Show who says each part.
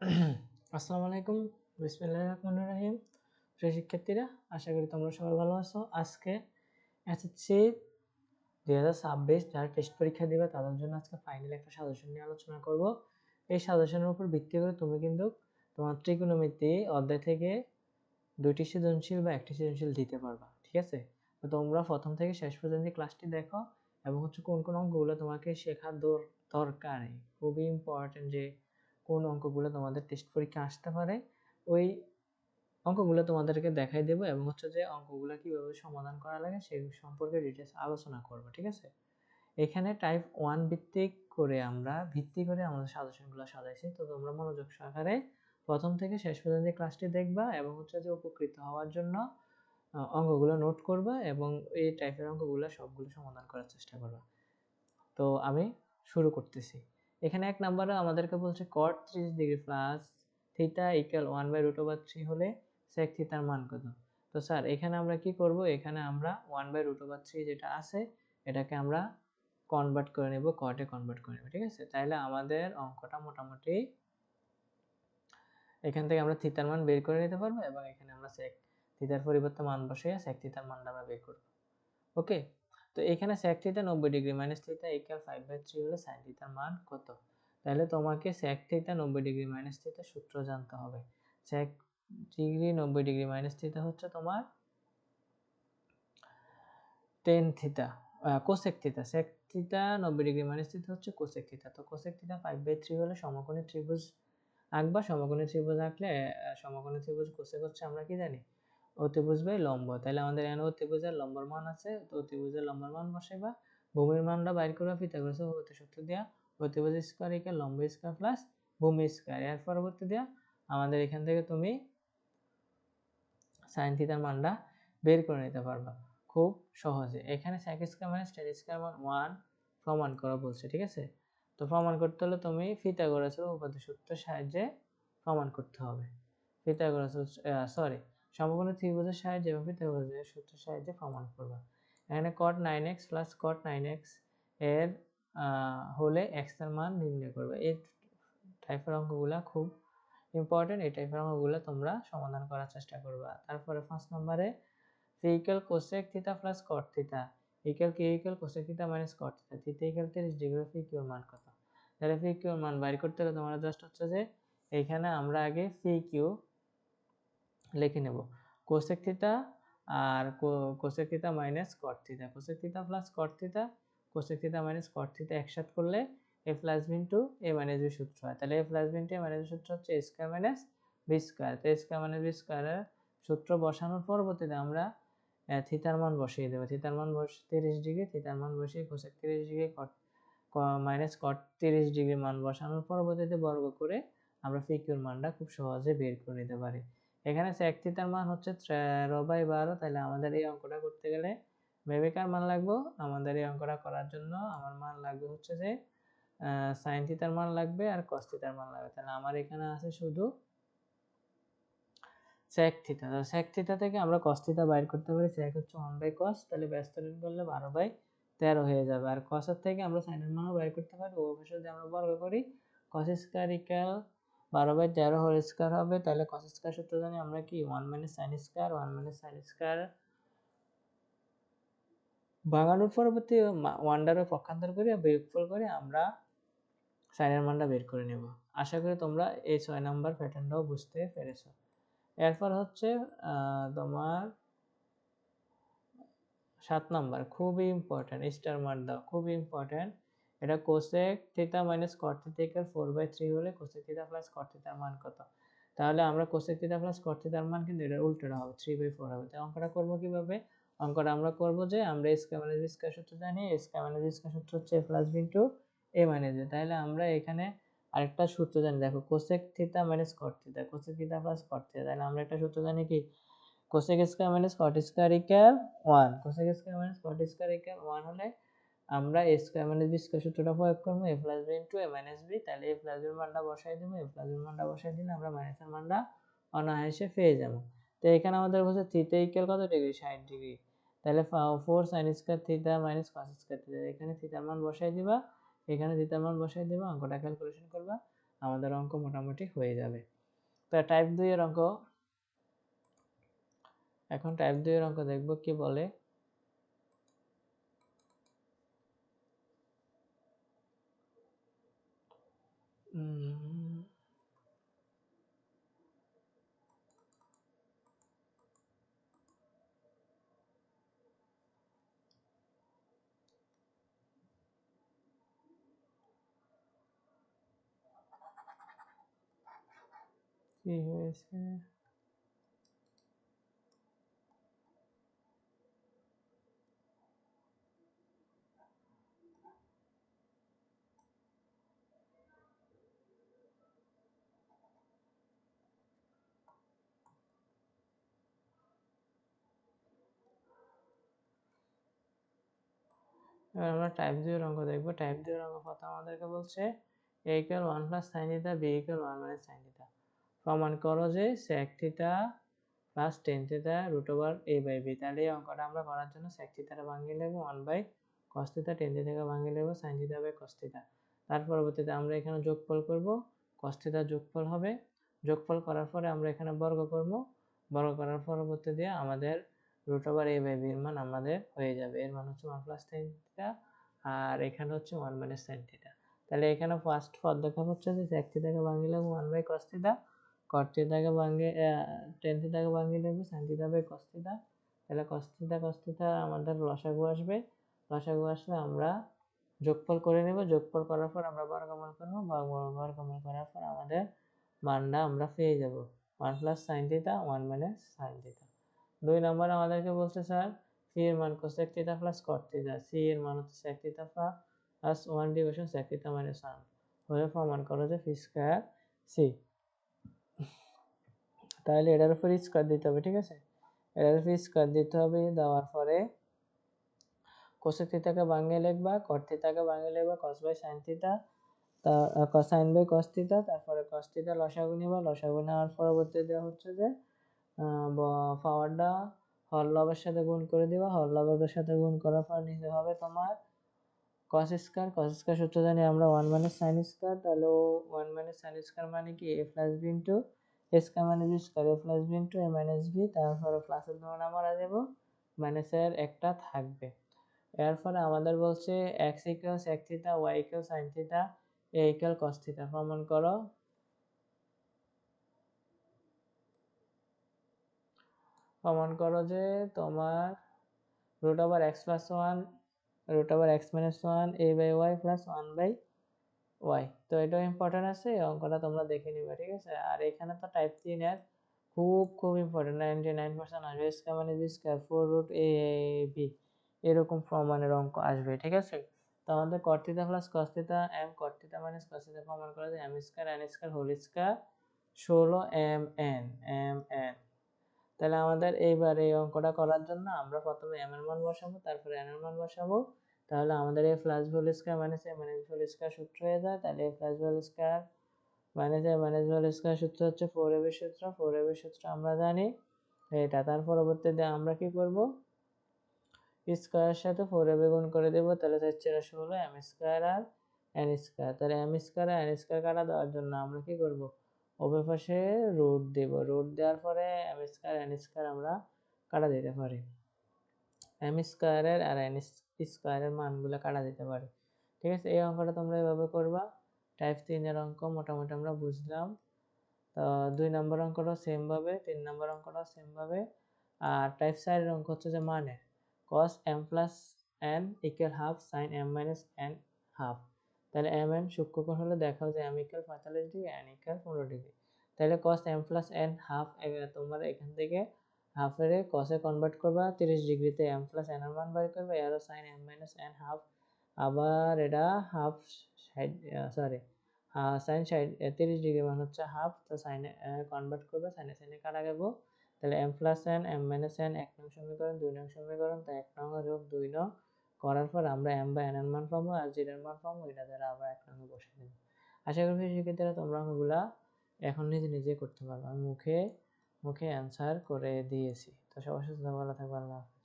Speaker 1: আসসালামু আলাইকুম, বিসমিল্লাহির রহমানির রহিম। প্রিয় শিক্ষার্থীরা, আশা করি তোমরা সবাই ভালো আছো। আজকে এসএসসি 2026 যারা টেস্ট পরীক্ষা দিবে তাদের জন্য আজকে ফাইনাল একটা সাজেশন নিয়ে আলোচনা করব। এই সাজেশনের উপর ভিত্তি করে তুমি কিন্তু তোমার ত্রিকোণমিতি অধ্যায় থেকে 2টি সৃজনশীল বা একটি সৃজনশীল দিতে পারবা, ঠিক আছে? তো তোমরা প্রথম থেকে শেষ পর্যন্ত ক্লাসটি দেখো এবং কোন কোন অঙ্কগুলো তোমাকে শেখার দরকার, খুবই ইম্পর্টেন্ট যে কোন অঙ্কগুলো তোমাদের টেস্ট পরীক্ষা আসতে পারে, ওই অঙ্কগুলো তোমাদেরকে দেখাই দেবো এবং যে অঙ্কগুলো কিভাবে সমাধান করা লাগে সেই সম্পর্কে ডিটেইলস আলোচনা করব, ঠিক আছে? এখানে টাইপ 1 ভিত্তি করে আমাদের সাজেশনগুলো সাজাইছি। তো তোমরা মনোযোগ সহকারে প্রথম থেকে শেষ পর্যন্ত ক্লাসটি দেখবা এবং যে উপকৃত হওয়ার জন্য অঙ্কগুলো নোট করবা এবং এই টাইপের অঙ্কগুলো সবগুলো সমাধান করার চেষ্টা করবা। তো আমি শুরু করতেছি। এখানে 1 নম্বরে আমাদেরকে বলছে cot 30 degree plus theta equal 1/√3 হলে sec থিটার মান কত? তো স্যার এখানে আমরা কি করব? এখানে আমরা 1/√3 যেটা আছে এটাকে আমরা কনভার্ট করে নেব, cot এ কনভার্ট করে নেব, ঠিক আছে? তাহলে আমাদের অঙ্কটা মোটামুটি এখান থেকে আমরা থিটার মান বের করে নিতে পারবো এবং এখানে আমরা sec থিটার পরিবর্তে মান বসিয়ে sec থিটার মানটা আমরা বের করব। ওকে, তো এখানে sec theta 90 degree minus theta equal 5/3 হলে sin থিটার মান কত? তাহলে তোমাকে sec theta 90 degree minus theta সূত্র জানতে হবে। sec degree 90 degree minus theta হচ্ছে তোমার tan theta, cosec theta. sec theta 90 degree minus theta হচ্ছে cosec থিটা। তো cosec থিটা 5/3 হলে সমকোণী ত্রিভুজ আঁকবা। সমকোণী ত্রিভুজ আঁকলে সমকোণী ত্রিভুজ cosec হচ্ছে আমরা কি জানি? অতিভুজ বাই লম্ব। তাহলে আমাদের এখানে অতিভুজের লম্বর মান আছে, তো অতিভুজের লম্বর মান বসাইবা, ভূমির মানটা বাইর করবা পিথাগোরাসের উপপাদ্য সূত্র দিয়া, অতিভুজ স্কয়ার ইকুয়াল লম্ব স্কয়ার প্লাস ভূমি স্কয়ার। এর পরবর্তী দিয়া আমাদের এখান থেকে তুমি sin থিটার মানটা বের করে নিতে পারবা খুব সহজে। এখানে sec square minus tan square মান 1 প্রমাণ করা বলছে, ঠিক আছে? তো প্রমাণ করতে হলে তুমি পিথাগোরাসের উপপাদ্য সূত্রের সাহায্যে প্রমাণ করতে হবে। সমকোণী ত্রিভুজের সাহায্যে এবং পিথাগোরাসের সূত্রের সাহায্যে প্রমাণ করবা। এখানে cot 9x plus cot 9x এর হলে x এর মান নির্ণয় করবে। এই টাইপের অঙ্কগুলা খুব ইম্পর্টেন্ট। এই টাইপের অঙ্কগুলো তোমরা সমাধান করার চেষ্টা করবা। তারপরে 5 নম্বরে p equal cosec theta plus cot theta equal q equal cosec theta minus cot theta, theta equal 30 degree, p q এর মান কত? তাহলে p q এর মান বাইর করতে হলে তোমরা জাস্ট হচ্ছে যে এইখানে আমরা আগে p q লিখে নেব। cosec থিটা আর cosec theta minus cot theta, cosec theta plus cot theta, cosec theta minus cot theta একসাথে করলে a plus b into a minus b সূত্র হয়। তাহলে a plus b into a minus b সূত্র হচ্ছে a square minus b square. তো a square minus b স্কয়ারের সূত্র বসানোর পরবর্তীতে আমরা থিটার মান বসিয়ে দেব। থিটার মান 30 ডিগ্রি, থিটার মান বসিয়ে cosec 30 degree minus cot 30 degree মান বসানোর পরবর্তীতে বর্গ করে আমরা p q এর মানটা খুব সহজে বের করে নিতে পারি। এখানে sec থিটার মান হচ্ছে 13/12। তাহলে আমাদের এই অঙ্কটা করতে গেলে মেবি কার মান লাগবে? আমাদের এই অঙ্কটা করার জন্য আমার মান লাগবে হচ্ছে যে sin থিটার মান লাগবে আর cos থিটার মান লাগবে। তাহলে আমার এখানে আছে শুধু sec থিটা। sec থিটা থেকে আমরা cos থিটা বাইর করতে পারি। sec হচ্ছে 1/cos, তাহলে ব্যস্তান্তর করলে 12/13 হয়ে যাবে। আর cos এর থেকে আমরা sin এর মানও বাইর করতে পারি। অবশ্য যদি আমরা বর্গ করি cos square equal 12/13 whole square হবে। তাহলে cos স্কয়ার সূত্র জানি আমরা কি 1 sin স্কয়ার, 1 sin স্কয়ার ভাঙানোর পরবর্তী 1 দ্বারা পক্ষান্তর করে বিয়োগফল করে আমরা sin এর মানটা বের করে নেব। আশা করি তোমরা এই 6 নাম্বার প্যাটার্নটাও বুঝতে পেরেছো। এরপর হচ্ছে তোমার 7 নাম্বার, খুবই ইম্পর্টেন্ট, স্টার মার্ক দাও, খুবই ইম্পর্টেন্ট। এটা cosec theta minus cot theta equal 4/3 হলে cosec থিটা প্লাস cot থিটার মান কত? তাহলে আমরা cosec থিটা প্লাস cot থিটার মান কিন্তু এটা উল্টোটা হবে, 3/4 হবে। তাই অঙ্কটা করব কিভাবে? অঙ্কটা আমরা করব যে আমরা a square minus b square সূত্র জানি। a square minus b square সূত্র হচ্ছে a plus b into a minus b। তাহলে আমরা এখানে আরেকটা সূত্র জানি, দেখো cosec theta minus cot theta, cosec theta plus cot theta. তাহলে আমরা একটা সূত্র জানি কি cosec square minus cot square equal 1। cosec square minus cot square equal 1 হলে আমরা a square minus b square সূত্রটা প্রয়োগ করব, a plus b into a minus b। তাহলে a প্লাস b এর মানটা বসাই দেব, a প্লাস b এর মানটা বসাই দিলে আমরা মাইনাসের মানটা অনায়াসে পেয়ে যাব। তো এখানে আমাদের বলছে থিটা ইকুয়াল কত ডিগ্রি? 60 ডিগ্রি। তাহলে 4 sin square theta minus cos square theta, এখানে থিটার মান বসাই দিবা, এখানে থিটার মান বসাই দিবা, অঙ্কটা ক্যালকুলেশন করবা। আমাদের অঙ্ক মোটামুটি হয়ে যাবে। তো টাইপ 2 এর অঙ্ক, এখন টাইপ 2 এর অঙ্ক দেখব কি বলে। কি হয়েছে? এবার আমরা টাইপ 2 এর অঙ্ক দেখব। টাইপ 2 এর অঙ্ক প্রথম আমাদেরকে বলছে a equal 1 plus sin theta, b equal 1 minus sin theta। প্রমাণ করো যে sec theta plus tan theta root over a by b। তাহলে এই অঙ্কটা আমরা করার জন্য sec theta টা ভাঙিয়ে নেব 1 by cos theta, tan theta কে ভাঙিয়ে নেব sin theta by cos theta। তার পরবর্তীতে আমরা এখানে যোগফল করব, cos theta যোগফল হবে। যোগফল করার পরে আমরা এখানে বর্গ করব, বর্গ করার পরবর্তী দিয়ে আমাদের root over a by b এর মান আমাদের হয়ে যাবে। এর মান হচ্ছে 1 plus sin theta আর এখানে হচ্ছে 1 minus sin theta। তাহলে এখানে ফার্স্ট পদক্ষেপ হচ্ছে যে sec theta কে ভাঙিয়ে নেব 1 by cos theta, cot theta কে ভাঙিয়ে tan theta কে ভাঙিয়ে নেব sin theta by cos theta। তাহলে cos theta আমাদের লসাগু আসবে, লসাগু আসলে আমরা যোগফল করে নেব, যোগফল করার পর আমরা বর্গমূল করব, বর্গমূল করার পর আমাদের মানটা আমরা পেয়ে যাব 1 plus sin theta 1 minus sin theta। 2 নম্বর আমাদেরকে বলছে স্যার c এর মান cosec theta plus cot theta, c এর মান হচ্ছে sec theta plus 1 division sec theta minus 1 হলে প্রমাণ করো যে পি স্কয়ার c। তাহলে এটার উপর স্কয়ার দিতে হবে, ঠিক আছে? এটার উপর স্কয়ার দিতে হবে, দেওয়ার পরে cosec theta কে ভাঙিয়ে লিখবা, cot theta কে ভাঙিয়ে লিখবা cos by sin theta, sin by cos theta, তারপরে cos theta লসাগু নিবা, লসাগু নেওয়ার পরবর্তী দেওয়া হচ্ছে যে পাওয়ারটা হর লবের সাথে গুণ করে দিবা, হর লবের সাথে গুণ করার পর নিতে হবে তোমার cos স্কয়ার। cos স্কয়ার সূত্র জানি আমরা 1 minus sin স্কয়ার, তাহলে 1 minus sin স্কয়ার মানে কি a plus b into a square মানে b square, a plus b into a minus b, তারপরে প্লাসের ধরুন আমরা দেব, মাইনাসের একটা থাকবে। এরপরে আমাদের বলছে x equals sec theta, y equals sin theta, a equal cos theta। প্রমাণ করো। প্রমাণ করো যে তোমার root over x plus 1 root over x minus 1 a by y plus 1 by y। তো এটাও ইম্পর্টেন্ট আছে, এই অঙ্কটা তোমরা দেখে নিবে, ঠিক আছে? আর এখানে তো টাইপ 3 এর খুব ইম্পর্টেন্ট 99% আসবে, স্কয়ার মানে B square 4 root a b এরকম প্রমাণের অঙ্ক আসবে, ঠিক আছে? তো আমাদের cot theta plus cos theta m cot theta minus cos theta প্রমাণ করা যায় m square n square whole square 16 mn mn। তাহলে আমাদের এইবার এই অঙ্কটা করার জন্য আমরা প্রথমে m এর মান বসাবো, তারপরে n এর মান বসাবো। তাহলে আমাদের a plus b whole square minus a minus b whole square সূত্র হয়ে যায়। তাহলে a plus b whole square minus a minus b whole square সূত্র হচ্ছে 4ab সূত্র, 4ab সূত্র আমরা জানি এটা। তার পরবর্তীতে আমরা কি করব, স্কয়ারের সাথে 4ab গুণ করে দেব, তাহলে হচ্ছে 16 m স্কয়ার আর n স্কয়ার। তাহলে m স্কয়ার আর n স্কয়ার কাটা দেওয়ার জন্য আমরা কি করব, উভয় পাশে রুট দেব, রুট দেওয়ার পরে m স্কয়ার n স্কয়ার আমরা কাটা দিতে পারি, m স্কয়ারের আর n স্কয়ারের মানগুলো কাটা দিতে পারি, ঠিক আছে? এই অঙ্কটা তোমরা এভাবে করবা। টাইপ 3 এর অঙ্ক মোটামুটি আমরা বুঝলাম। তো 2 নম্বর অঙ্কটাও সেম ভাবে, 3 নম্বর অঙ্কটাও সেম ভাবে। আর টাইপ 4 এর অঙ্ক হচ্ছে যে মানে cos m plus n equal half sin m minus n half। তাহলে m n সূক্ষ্মকোণ হলে দেখাও যে m equal 45 degree n equal 15 degree. তাহলে cos m plus n half, তোমরা এখান থেকে হাফ এর cos এ কনভার্ট করবা, 30 ডিগ্রিতে m plus n এর মান বের করবে, আর sin m minus n half, আবার এটা half side sorry sin 30 degree মান হচ্ছে হাফ, তো sin কনভার্ট করবে, sin এ কাটা গেল। তাহলে m plus n m minus n 1 নং সমীকরণ, 2 নং সমীকরণ, তো 1 নং যোগ 2 নং করার পর আমরা m by n এর মান পাবো, আর z এর মান পাবো, এটা দ্বারা আবার 1 নং বসিয়ে দেব। আশা করি শিক্ষার্থীরা তোমরা ওগুলা এখন নিজে করতে পারবে, আমি মুখে অ্যান্সার করে দিয়েছি। তো সবার সাথে ভালো থাকবে, আল্লাহ হাফেজ।